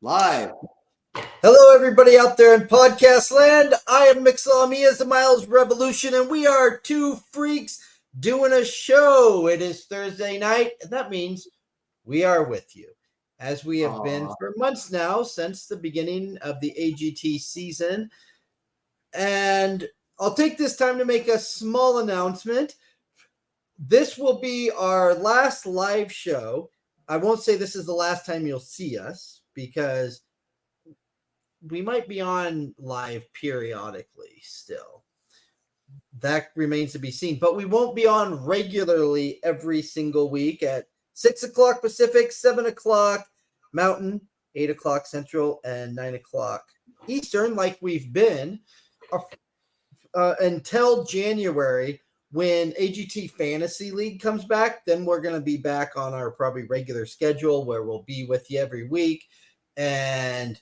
Live. Hello, everybody out there in podcast land. I am Mixlami as the Miles Revolution, and we are two freaks doing a show. It is Thursday night, and that means we are with you, as we have been for months now since the beginning of the AGT season. And I'll take this time to make a small announcement. This will be our last live show. I won't say this is the last time you'll see us because we might be on live periodically still. That remains to be seen, but we won't be on regularly every single week at 6 o'clock Pacific, 7 o'clock Mountain, 8 o'clock Central, and 9 o'clock Eastern, like we've been until January when AGT Fantasy League comes back. Then we're going to be back on our probably regular schedule where we'll be with you every week and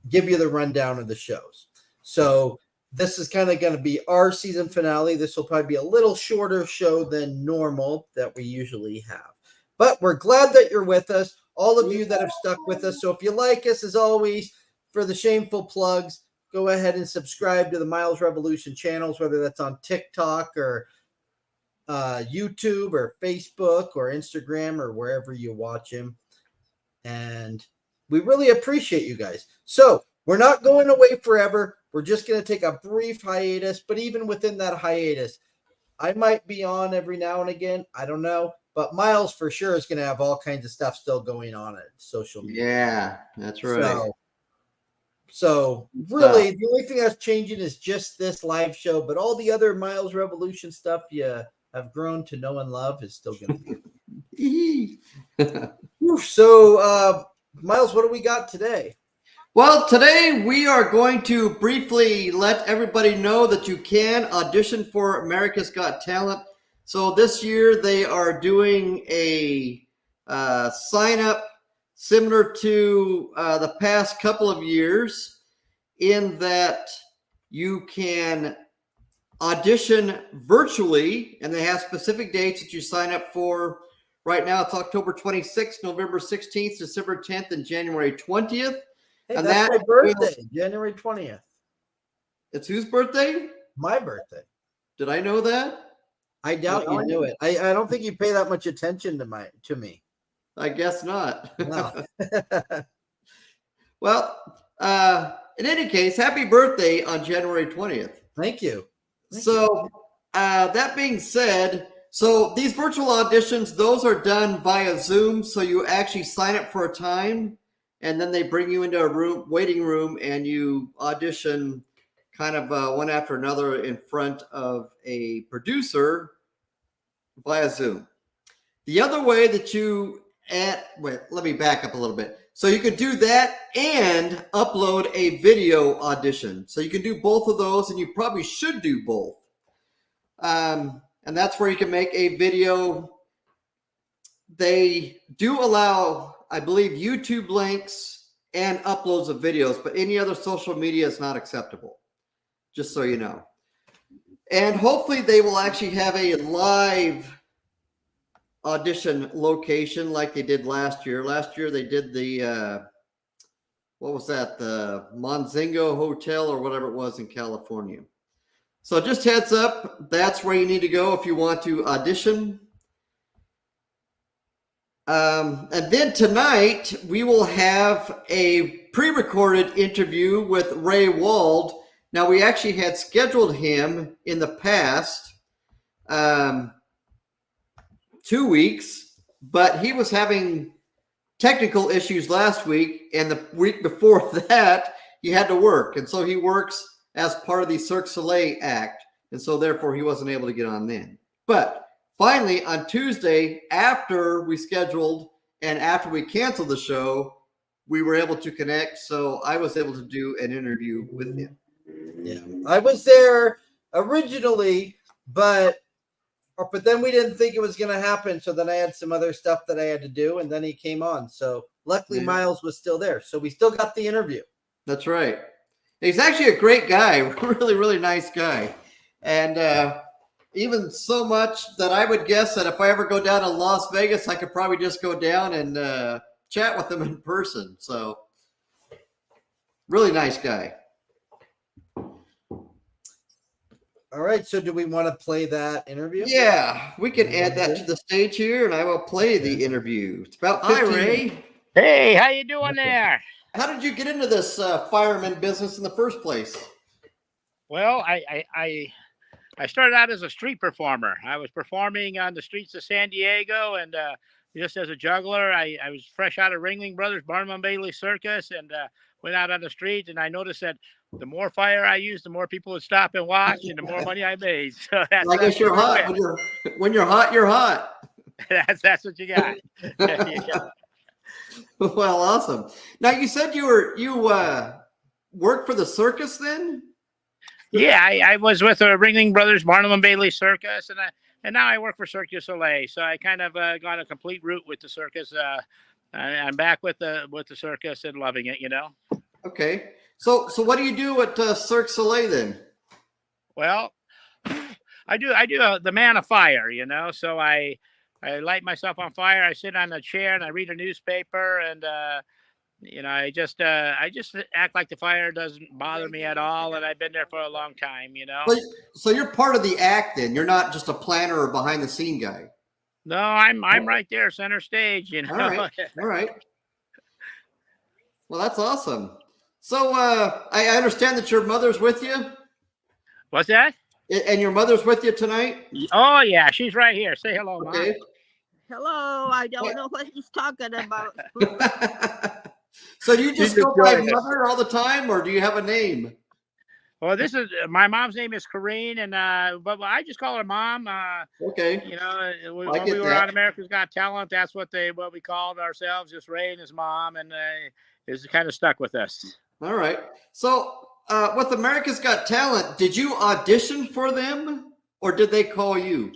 give you the rundown of the shows. So this is kind of going to be our season finale. This will probably be a little shorter show than normal that we usually have. But we're glad that you're with us, all of you that have stuck with us. So if you like us, as always, for the shameful plugs, go ahead and subscribe to the Miles Revolution channels, whether that's on TikTok or YouTube or Facebook or Instagram or wherever you watch him. And we really appreciate you guys. So we're not going away forever. We're just going to take a brief hiatus. But even within that hiatus, I might be on every now and again. I don't know. But Miles for sure is going to have all kinds of stuff still going on at social media. Yeah, that's right. So really, the only thing that's changing is just this live show. But all the other Miles Revolution stuff you have grown to know and love is still going to be. So, Miles, what do we got today? Well, today we are going to briefly let everybody know that you can audition for America's Got Talent. So this year they are doing a sign up similar to the past couple of years, in that you can audition virtually, and they have specific dates that you sign up for. Right now, it's October 26th, November 16th, December 10th, and January 20th. Hey, and that's my birthday, January 20th. It's whose birthday? My birthday. Did I know that? I doubt you knew it. I don't think you pay that much attention to me. I guess not. No. Well, in any case, happy birthday on January 20th. Thank you. That being said, so these virtual auditions, those are done via Zoom. So you actually sign up for a time, and then they bring you into a waiting room, and you audition kind of one after another in front of a producer via Zoom. The other way that let me back up a little bit. So you could do that and upload a video audition. So you can do both of those, and you probably should do both. And that's where you can make a video. They do allow, I believe, YouTube links and uploads of videos, but any other social media is not acceptable, just so you know. And hopefully they will actually have a live audition location like they did last year. Last year they did the, what was that? The Monzingo Hotel or whatever it was in California. So just heads up, that's where you need to go if you want to audition. And then tonight, we will have a pre-recorded interview with Ray Wold. Now, we actually had scheduled him in the past 2 weeks, but he was having technical issues last week, and the week before that, he had to work. And so he works as part of the Cirque du Soleil act, and so therefore he wasn't able to get on then. But finally, on Tuesday, after we scheduled and after we canceled the show, we were able to connect, so I was able to do an interview with him. Yeah, I was there originally, but then we didn't think it was going to happen, so then I had some other stuff that I had to do, and then he came on. So luckily Miles was still there, so we still got the interview. That's right. He's actually a great guy, really, really nice guy. And even so much that I would guess that if I ever go down to Las Vegas, I could probably just go down and chat with him in person. So Really nice guy. All right. So do we want to play that interview? Yeah, we can add that to the stage here, and I will play the interview. It's about Hi, 15 Ray. minutes. Hey, how you doing there? How did you get into this fireman business in the first place? Well, I started out as a street performer. I was performing on the streets of San Diego, and just as a juggler, I was fresh out of Ringling Brothers, Barnum and Bailey Circus, and went out on the street. And I noticed that the more fire I used, the more people would stop and watch, and the more money I made. So I guess you're hot. When you're hot, you're hot. that's what you got. Yeah. Well, awesome. Now you said you worked for the circus then? Yeah, I was with Ringling Brothers, Barnum and Bailey Circus, and now I work for Cirque du Soleil. So I kind of got a complete route with the circus. I'm back with the circus and loving it. Okay. So what do you do at Cirque du Soleil then? Well, I do the man of fire. So I light myself on fire. I sit on a chair and I read a newspaper, and I just act like the fire doesn't bother me at all, and I've been there for a long time. So you're part of the act then. You're not just a planner or behind the scene guy. No, I'm right there, center stage. All right. Well, that's awesome. So I understand that your mother's with you. What's that? And your mother's with you tonight? Oh yeah, she's right here. Say hello, Mom. Okay. Hello, I don't know what he's talking about. So do you just go by mother all the time, or do you have a name? Well, this is my mom's name is Corrine, and but I just call her Mom. Okay. When we were on America's Got Talent, that's what we called ourselves, just Ray and his mom, and it's kind of stuck with us. All right. So with America's Got Talent, did you audition for them, or did they call you?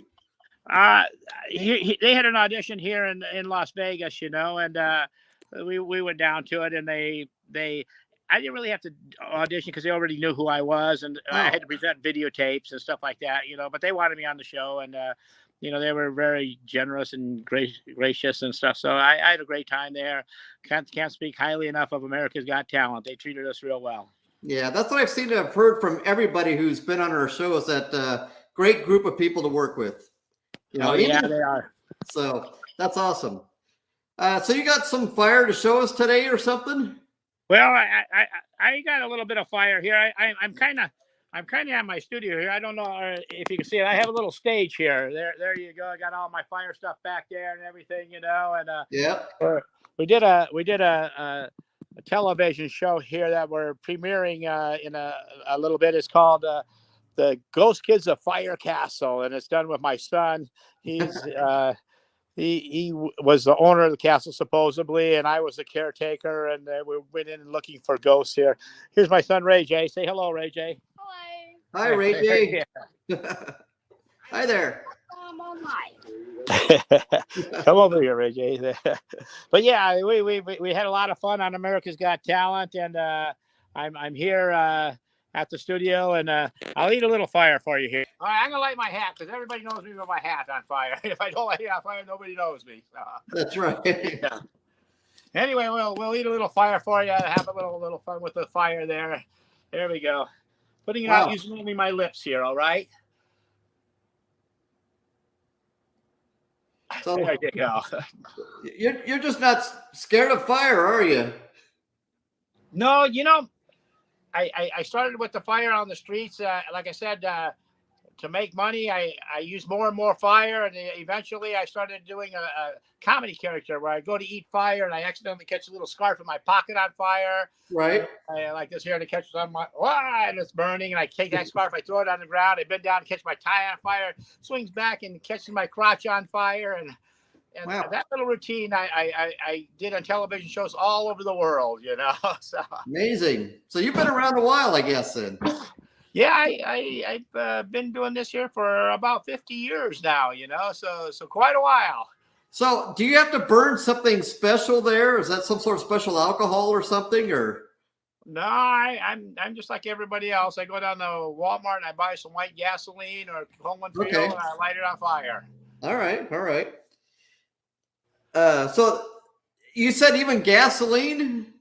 They had an audition here in Las Vegas, and we went down to it, and I didn't really have to audition because they already knew who I was, and I had to present videotapes and stuff like that, but they wanted me on the show, and they were very generous and gracious and stuff. So I had a great time there. Can't speak highly enough of America's Got Talent. They treated us real well. Yeah, that's what I've seen to have heard from everybody who's been on our show, is that great group of people to work with. Yeah, they are. So that's awesome. So you got some fire to show us today or something? Well, I got a little bit of fire here. I'm kind of at my studio here. I don't know if you can see it. I have a little stage here. There you go. I got all my fire stuff back there and everything, and yeah. We did a television show here that we're premiering in a little bit. It's called the Ghost Kids of Fire Castle, and it's done with my son. He's he was the owner of the castle supposedly, and I was the caretaker, and we went in looking for ghosts here. Here's my son Ray J. Say hello, Ray J. Hi. Hi, Ray J. Hi there. I'm on live. Come over here, Ray J. But yeah, we had a lot of fun on America's Got Talent, and I'm here at the studio, and I'll eat a little fire for you here. All right, I'm gonna light my hat because everybody knows me with my hat on fire. If I don't light it on fire, nobody knows me. So. That's right. Yeah. Anyway, we'll eat a little fire for you. Have a little fun with the fire there. There we go. Putting it out using only my lips here. All right. So there you go. You're just not scared of fire, are you? No, I started with the fire on the streets. Like I said, to make money, I used more and more fire, and eventually I started doing a comedy character where I go to eat fire and I accidentally catch a little scarf in my pocket on fire. Right. I like this here, and it catches on my and it's burning, and I take that scarf, I throw it on the ground, I bend down and catch my tie on fire, swings back and catches my crotch on fire, and that little routine I did on television shows all over the world, So amazing. So you've been around a while, I guess, then. Yeah, I've been doing this here for about 50 years now, so quite a while. So do you have to burn something special there? Is that some sort of special alcohol or something, or? No, I'm just like everybody else. I go down to Walmart and I buy some white gasoline or Coleman Fuel, and I light it on fire. All right. So you said even gasoline?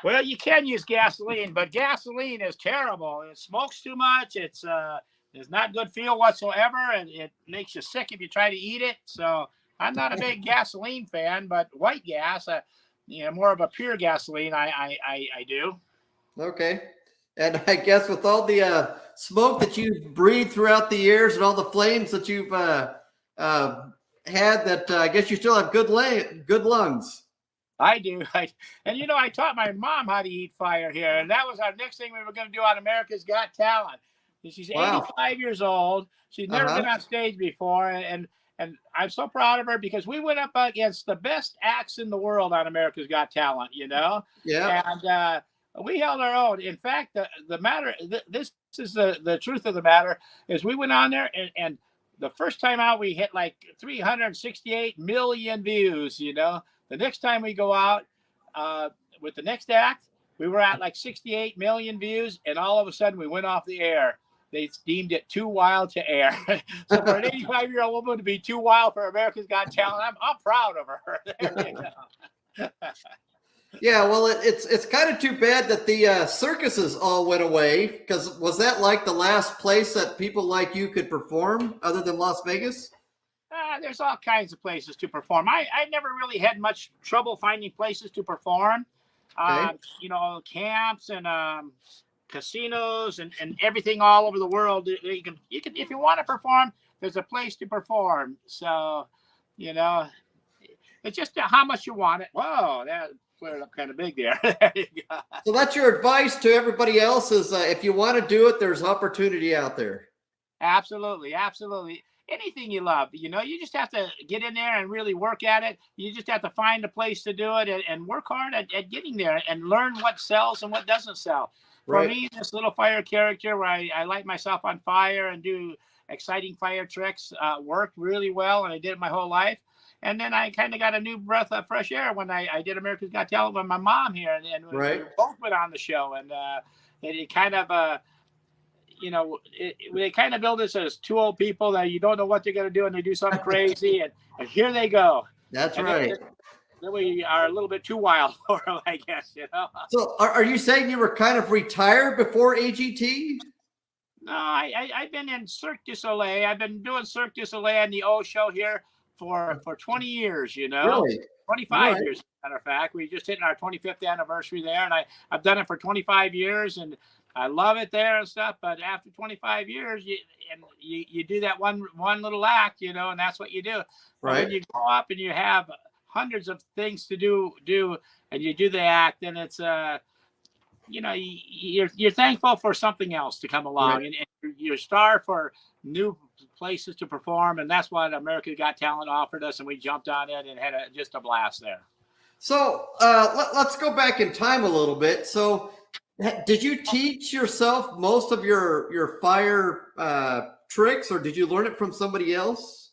Well, you can use gasoline, but gasoline is terrible. It smokes too much. It's not good feel whatsoever, and it makes you sick if you try to eat it. So I'm not a big gasoline fan, but white gas, more of a pure gasoline, I do. Okay. And I guess with all the smoke that you've breathed throughout the years and all the flames that you've had, that I guess you still have good lungs. I do. I taught my mom how to eat fire here, and that was our next thing we were going to do on America's Got Talent. She's Wow. 85 years old. She's never been on stage before, and I'm so proud of her because we went up against the best acts in the world on America's Got Talent. Yeah. And we held our own. In fact, this is the truth of the matter is we went on there and the first time out we hit like 368 million views. The next time we go out with the next act, we were at like 68 million views, and all of a sudden we went off the air. They deemed it too wild to air. So for an 85-year-old woman to be too wild for America's Got Talent, I'm proud of her. There you go. Yeah, well, it's kind of too bad that the circuses all went away, because was that like the last place that people like you could perform other than Las Vegas? There's all kinds of places to perform. I never really had much trouble finding places to perform. Okay. Camps and casinos and everything all over the world. You can if you want to perform, there's a place to perform. So, it's just how much you want it. Whoa, that flared up kind of big there. There you go. So that's your advice to everybody else is if you want to do it, there's opportunity out there. Absolutely. Anything you love, you just have to get in there and really work at it. You just have to find a place to do it and work hard at getting there and learn what sells and what doesn't sell. For me, this little fire character where I light myself on fire and do exciting fire tricks worked really well, and I did it my whole life. And then I kind of got a new breath of fresh air when I did America's Got Talent with my mom here, and we both went on the show, and it kind of they kind of build us as two old people that you don't know what they're going to do, and they do something crazy, and here they go. That's and right. Then we are a little bit too wild for them, I guess. So are you saying you were kind of retired before AGT? No, I've been in Cirque du Soleil. I've been doing Cirque du Soleil on the O show here for 20 years. Really? 25 years, as a matter of fact. We just hit our 25th anniversary there, and I've done it for 25 years, and I love it there and stuff. But after 25 years, you do that one little act, and that's what you do. Right. When you go up and you have hundreds of things to do, and you do the act, then it's you're thankful for something else to come along, and you're starved for new places to perform, and that's what America Got Talent offered us, and we jumped on it and had just a blast there. So let's go back in time a little bit. So did you teach yourself most of your fire tricks, or did you learn it from somebody else?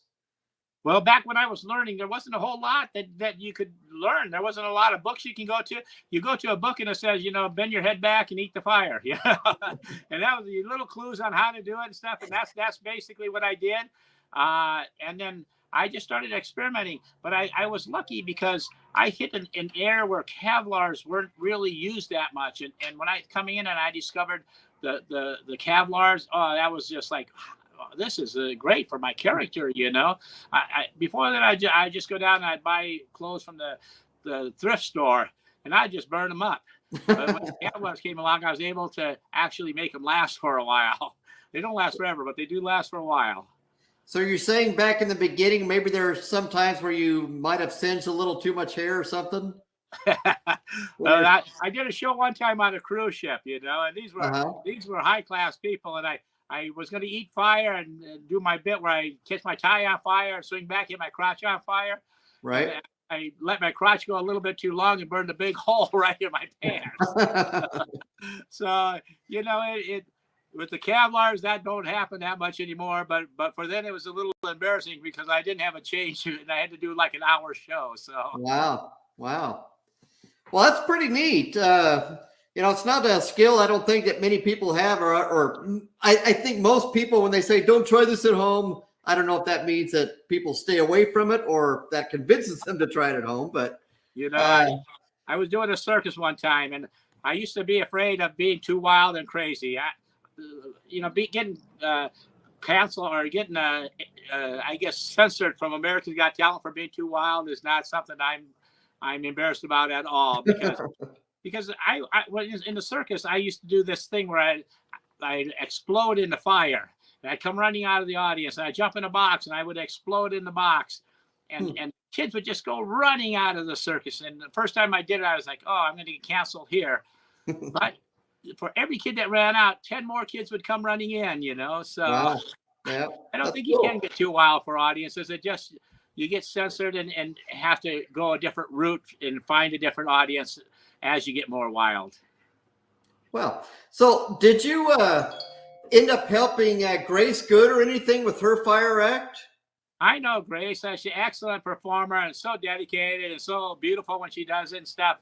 Well, back when I was learning, there wasn't a whole lot that you could learn. There wasn't a lot of books you can go to. You go to a book and it says, bend your head back and eat the fire. And that was the little clues on how to do it and stuff. And that's basically what I did. And then I just started experimenting. But I was lucky because I hit an air where Kevlars weren't really used that much. And when I coming in and I discovered the Kevlars, that was just like, this is great for my character, before that I just go down and I'd buy clothes from the thrift store and I just burn them up. But when the Kevlars came along, I was able to actually make them last for a while. They don't last forever, but they do last for a while. So you're saying back in the beginning, maybe there are some times where you might have singed a little too much hair or something? I did a show one time on a cruise ship, and these were high class people, and I was going to eat fire and do my bit where I catch my tie on fire, swing back, hit my crotch on fire. Right. And I let my crotch go a little bit too long and burned a big hole right in my pants. So, with the Kevlars, that don't happen that much anymore. But for then it was a little embarrassing because I didn't have a change and I had to do like an hour show. So Wow. Well, that's pretty neat. It's not a skill I don't think that many people have, or I think most people, when they say, don't try this at home, I don't know if that means that people stay away from it or that convinces them to try it at home. But, I was doing a circus one time, and I used to be afraid of being too wild and crazy. Getting canceled or getting, I guess, censored from America's Got Talent for being too wild is not something I'm embarrassed about at all, because when in the circus, I used to do this thing where I'd explode in the fire, and I'd come running out of the audience, and I'd jump in a box, and I would explode in the box, and kids would just go running out of the circus. And the first time I did it, I was like, oh, I'm going to get canceled here. But for every kid that ran out, 10 more kids would come running in, So Wow. Yeah, I don't think you can get too wild for audiences. You get censored and have to go a different route and find a different audience as you get more wild. Well, so did you end up helping Grace Good or anything with her fire act? I know Grace. She's an excellent performer and so dedicated and so beautiful when she does it and stuff.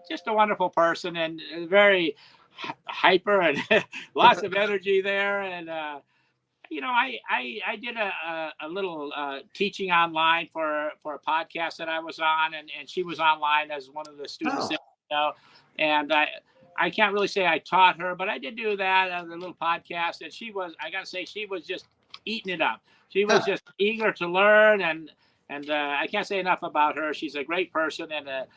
Just a wonderful person and very hyper and lots of energy there. And, I did a little teaching online for a podcast that I was on, and she was online as one of the students, and I can't really say I taught her, but I did do that as a little podcast. And I got to say, she was just eating it up. She was just eager to learn, and I can't say enough about her. She's a great person and a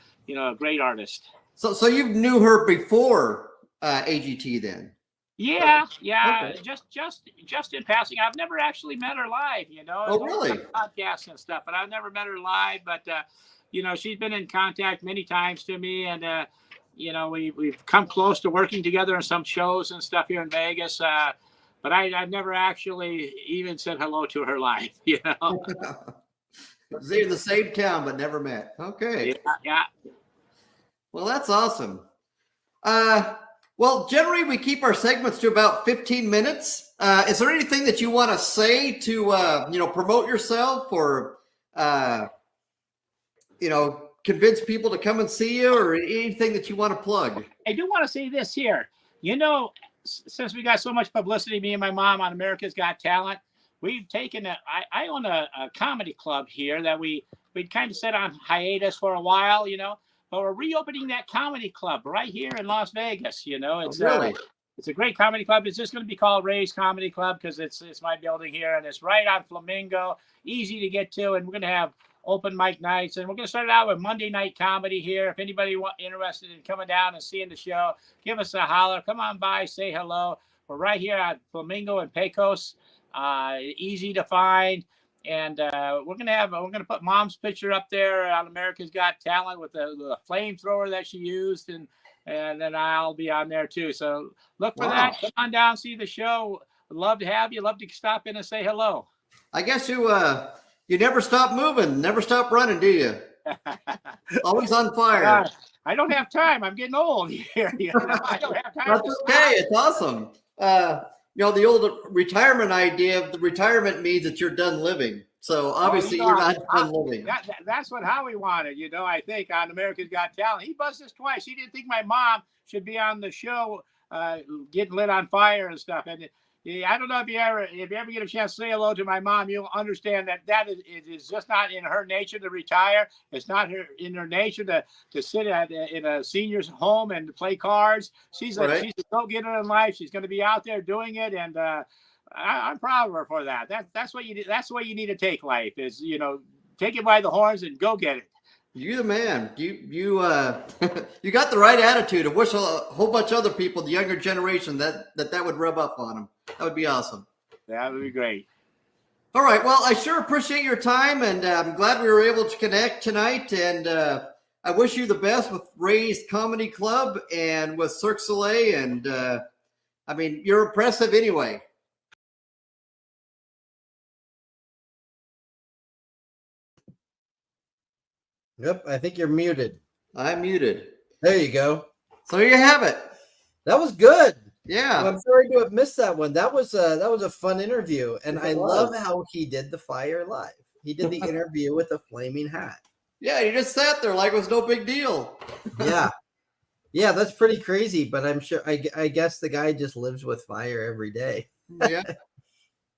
great artist. So you knew her before AGT then? Yeah. Okay. Just in passing. I've never actually met her live, Oh, really? Podcasts and stuff, but I've never met her live. But she's been in contact many times to me, and we've come close to working together on some shows and stuff here in Vegas. But I've never actually even said hello to her live. They're in the same town, but never met. Okay. Yeah. Well, that's awesome. Well, generally we keep our segments to about 15 minutes. Is there anything that you want to say to, promote yourself or, convince people to come and see you, or anything that you want to plug? I do want to say this here. Since we got so much publicity, me and my mom on America's Got Talent, we've taken I own a comedy club here that we'd kind of set on hiatus for a while, but we're reopening that comedy club right here in Las Vegas. It's really? It's a great comedy club. It's just going to be called Ray's Comedy Club because it's my building here, and it's right on Flamingo, easy to get to. And we're going to have open mic nights, and we're going to start out with Monday night comedy here. If anybody interested in coming down and seeing the show, give us a holler. Come on by, say hello. We're right here at Flamingo and Pecos. Easy to find. And we're gonna put Mom's picture up there on America's Got Talent with the flamethrower that she used, and then I'll be on there too. So look for that. Come on down, see the show. Would love to have you. Love to stop in and say hello. I guess you never stop moving, never stop running, do you? Always on fire. I don't have time. I'm getting old here. I don't have time. That's okay. It's awesome. The old retirement idea of the retirement means that you're done living. So obviously you're not done living. That's what Howie wanted, I think, on America's Got Talent. He buzzed us twice. He didn't think my mom should be on the show getting lit on fire and stuff. And I don't know if you ever get a chance to say hello to my mom, you'll understand that it is just not in her nature to retire. It's not in her nature to sit in a senior's home and play cards. She's a go-getter in life. She's going to be out there doing it, and I'm proud of her for that. That's what you do. That's the way you need to take life is, take it by the horns and go get it. You're the man. You you got the right attitude. I wish a whole bunch of other people, the younger generation, that would rub up on them. That would be awesome. That would be great. All right. Well, I sure appreciate your time, and I'm glad we were able to connect tonight. And I wish you the best with Ray's Comedy Club and with Cirque du Soleil. And you're impressive anyway. Yep, I think you're muted. I'm muted. There you go. So there you have it. That was good. Yeah. Well, I'm sorry to have missed that one. That was a fun interview, and I love how he did the fire live. He did the interview with a flaming hat. Yeah, he just sat there like it was no big deal. Yeah, that's pretty crazy. But I'm sure I guess the guy just lives with fire every day. Yeah.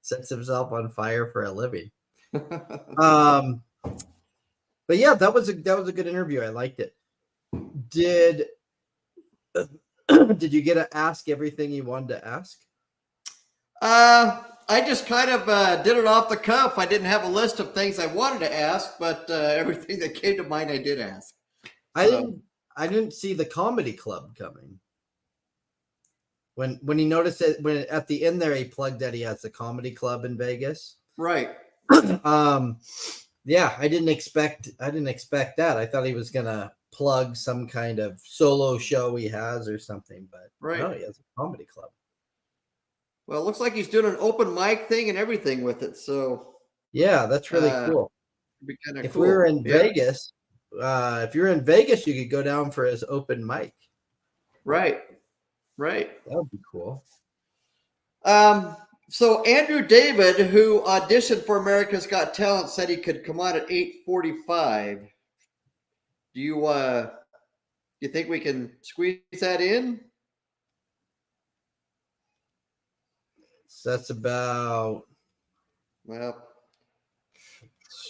Sets himself on fire for a living. But yeah, that was a good interview. I liked it. Did did you get to ask everything you wanted to ask? I just kind of did it off the cuff. I didn't have a list of things I wanted to ask, but everything that came to mind, I did ask. I didn't see the comedy club coming. When he noticed it, when at the end there he plugged that he has the comedy club in Vegas. Right. Yeah, I didn't expect that. I thought he was gonna plug some kind of solo show he has or something, but no, he has a comedy club. Well, it looks like he's doing an open mic thing and everything with it. So yeah, that's really cool. Be kind of if cool. we were in Vegas, if you're in Vegas, you could go down for his open mic. Right. That would be cool. So Andrew David, who auditioned for America's Got Talent, said he could come on at 8:45. Do you think we can squeeze that in? So that's about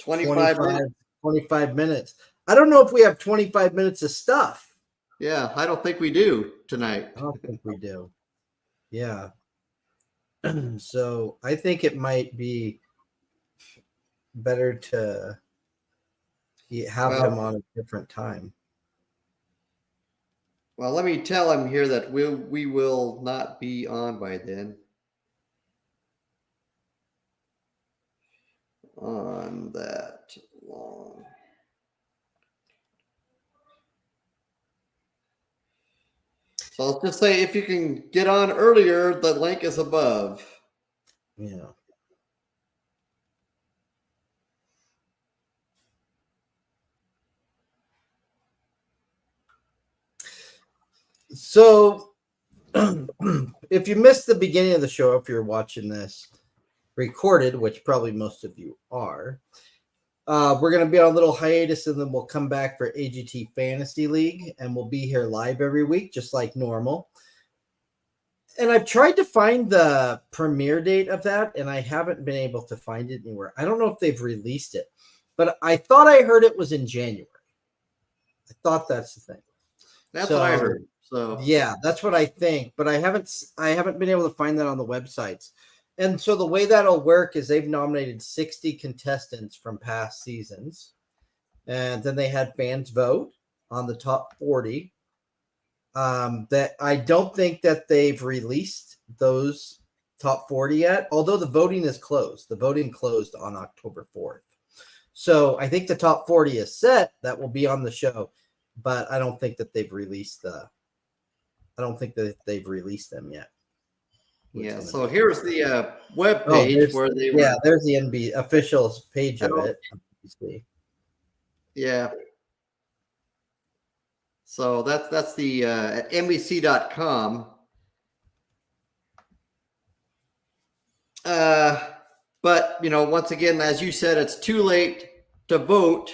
25 minutes. I don't know if we have 25 minutes of stuff. Yeah, I don't think we do tonight. I don't think we do. Yeah. So I think it might be better to have him on a different time. Well, let me tell him here that we will not be on by then. On that long. So I'll just say if you can get on earlier, the link is above. Yeah. So if you missed the beginning of the show, if you're watching this recorded, which probably most of you are, we're going to be on a little hiatus and then we'll come back for AGT Fantasy League and we'll be here live every week, just like normal. And I've tried to find the premiere date of that and I haven't been able to find it anywhere. I don't know if they've released it, but I thought I heard it was in January. I thought that's the thing. That's what I heard. So yeah, that's what I think, but I haven't been able to find that on the websites. And so the way that'll work is they've nominated 60 contestants from past seasons. And then they had fans vote on the top 40. That I don't think that they've released those top 40 yet, although the voting is closed. The voting closed on October 4th. So I think the top 40 is set. That will be on the show, but I don't think that they've released them yet. Yeah, so here's the web page where they were. Yeah, there's the NB official page of it. Yeah. So that's the at NBC.com. But once again, as you said, it's too late to vote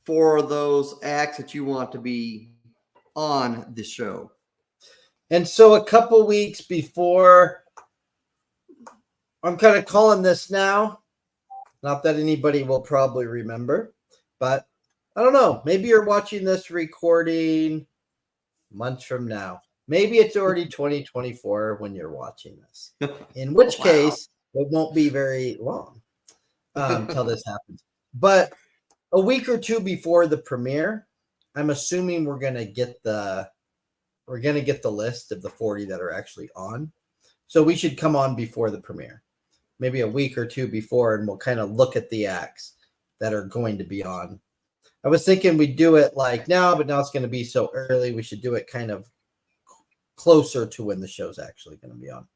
for those acts that you want to be on the show. And so a couple weeks before, I'm kind of calling this now. Not that anybody will probably remember, but I don't know. Maybe you're watching this recording months from now. Maybe it's already 2024 when you're watching this. In which case, it won't be very long until this happens. But a week or two before the premiere, I'm assuming we're gonna get the list of the 40 that are actually on. So we should come on before the premiere, maybe a week or two before, and we'll kind of look at the acts that are going to be on. I was thinking we'd do it like now, but now it's going to be so early. We should do it kind of closer to when the show's actually going to be on.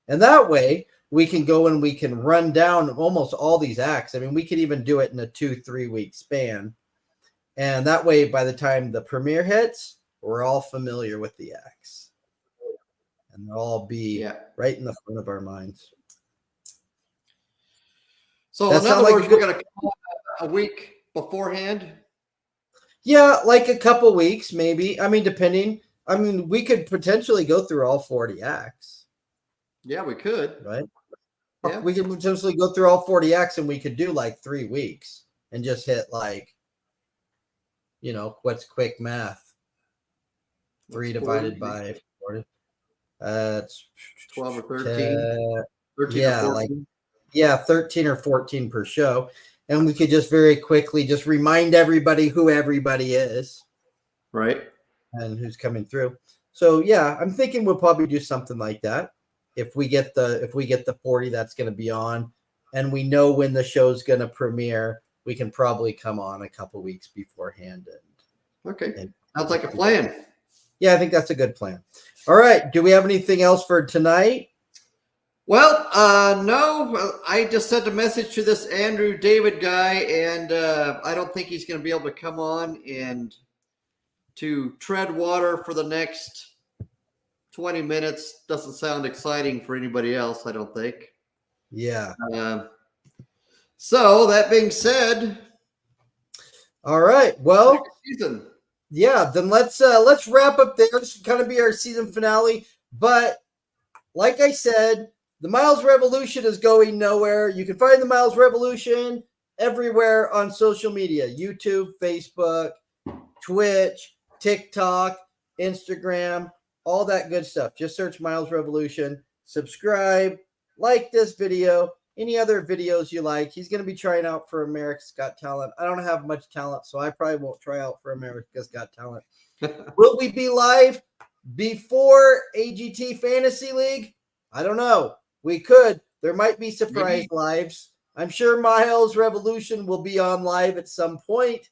And that way we can go and we can run down almost all these acts. I mean, we could even do it in a 2-3 week span. And that way, by the time the premiere hits, we're all familiar with the acts. And they'll all be right in the front of our minds. So in other words, we're going to come a week beforehand? Yeah, like a couple weeks, maybe. I mean, depending. I mean, we could potentially go through all 40 acts. Yeah, we could. Right? Yeah. We could potentially go through all 40 acts and we could do like 3 weeks and just hit like, what's quick math? 3 divided 40, by 40. It's 12 or 13. 13 yeah, or 14. 13 or 14 per show. And we could just very quickly just remind everybody who everybody is. Right. And who's coming through. So yeah, I'm thinking we'll probably do something like that. If we get the 40 that's going to be on, and we know when the show's going to premiere, we can probably come on a couple weeks beforehand. Okay. Sounds like a plan. Yeah, I think that's a good plan. All right. Do we have anything else for tonight? Well, no. I just sent a message to this Andrew David guy, and I don't think he's going to be able to come on and to tread water for the next 20 minutes. Doesn't sound exciting for anybody else, I don't think. Yeah. So that being said, all right. Well, season. Yeah, then let's wrap up there. This will kind of be our season finale. But like I said, the Miles Revolution is going nowhere. You can find the Miles Revolution everywhere on social media: YouTube, Facebook, Twitch, TikTok, Instagram, all that good stuff. Just search Miles Revolution, subscribe, like this video, any other videos you like. He's going to be trying out for America's Got Talent. I don't have much talent, so I probably won't try out for America's Got Talent. Will we be live before AGT Fantasy League? I don't know. We could. There might be surprise lives. I'm sure Miles Revolution will be on live at some point.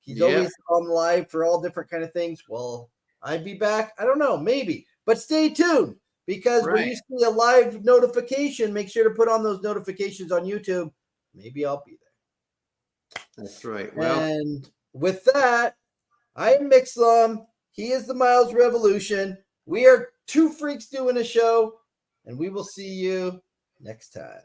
He's always on live for all different kind of things. Well, I'd be back. I don't know. Maybe. But stay tuned, because when you see a live notification, make sure to put on those notifications on YouTube. Maybe I'll be there. That's right. Well, and with that, I am Mixlum. He is the Miles Revolution. We are two freaks doing a show, and we will see you next time.